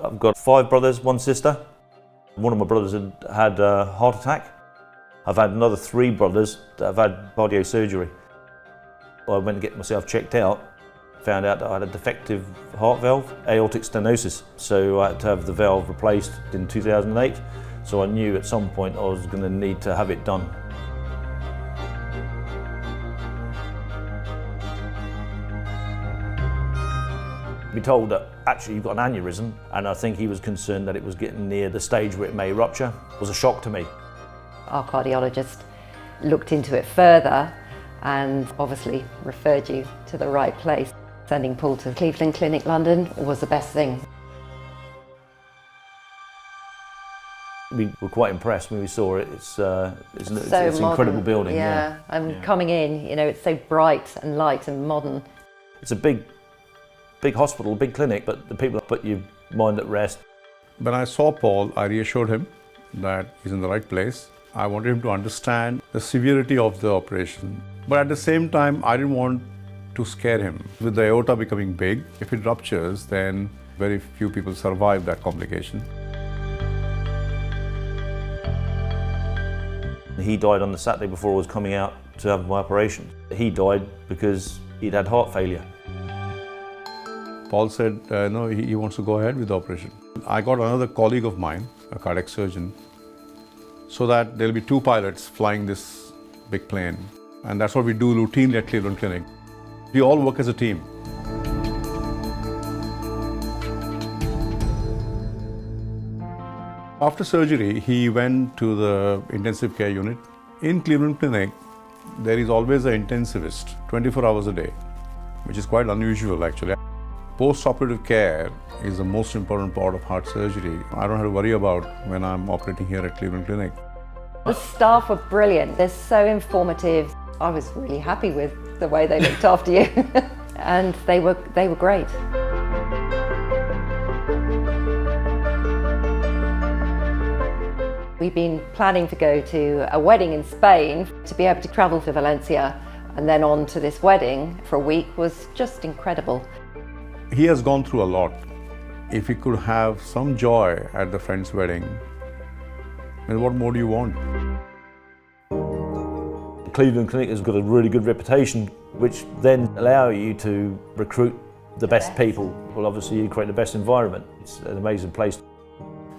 I've got 5 brothers, 1 sister. One of my brothers had a heart attack. I've had another 3 brothers that have had cardio surgery. I went to get myself checked out, found out that I had a defective heart valve, aortic stenosis. So I had to have the valve replaced in 2008. So I knew at some point I was going to need to have it done. Be told that actually you've got an aneurysm, and I think he was concerned that it was getting near the stage where it may rupture. It was a shock to me. Our cardiologist looked into it further and obviously referred you to the right place. Sending Paul to Cleveland Clinic London was the best thing. We were quite impressed when we saw it. It's an modern, incredible building. Yeah, and coming in, you know, it's so bright and light and modern. It's a big hospital, big clinic, but the people put your mind at rest. When I saw Paul, I reassured him that he's in the right place. I wanted him to understand the severity of the operation. But at the same time, I didn't want to scare him. With the aorta becoming big, if it ruptures, then very few people survive that complication. He died on the Saturday before I was coming out to have my operation. He died because he'd had heart failure. Paul said, no, he wants to go ahead with the operation. I got another colleague of mine, a cardiac surgeon, so that there'll be 2 pilots flying this big plane. And that's what we do routinely at Cleveland Clinic. We all work as a team. After surgery, he went to the intensive care unit. In Cleveland Clinic, there is always an intensivist, 24 hours a day, which is quite unusual actually. Post-operative care is the most important part of heart surgery. I don't have to worry about when I'm operating here at Cleveland Clinic. The staff were brilliant. They're so informative. I was really happy with the way they looked after you. And they were great. We've been planning to go to a wedding in Spain. To be able to travel to Valencia and then on to this wedding for a week was just incredible. He has gone through a lot. If he could have some joy at the friend's wedding, then what more do you want? The Cleveland Clinic has got a really good reputation, which then allow you to recruit the best people. Well, obviously you create the best environment. It's an amazing place.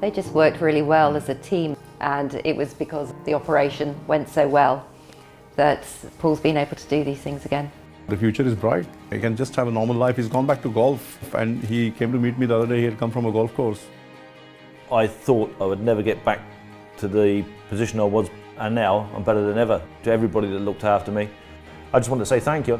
They just worked really well as a team, and it was because the operation went so well that Paul's been able to do these things again. The future is bright. He can just have a normal life. He's gone back to golf, and he came to meet me the other day. He had come from a golf course. I thought I would never get back to the position I was, and now I'm better than ever. To everybody that looked after me, I just want to say thank you.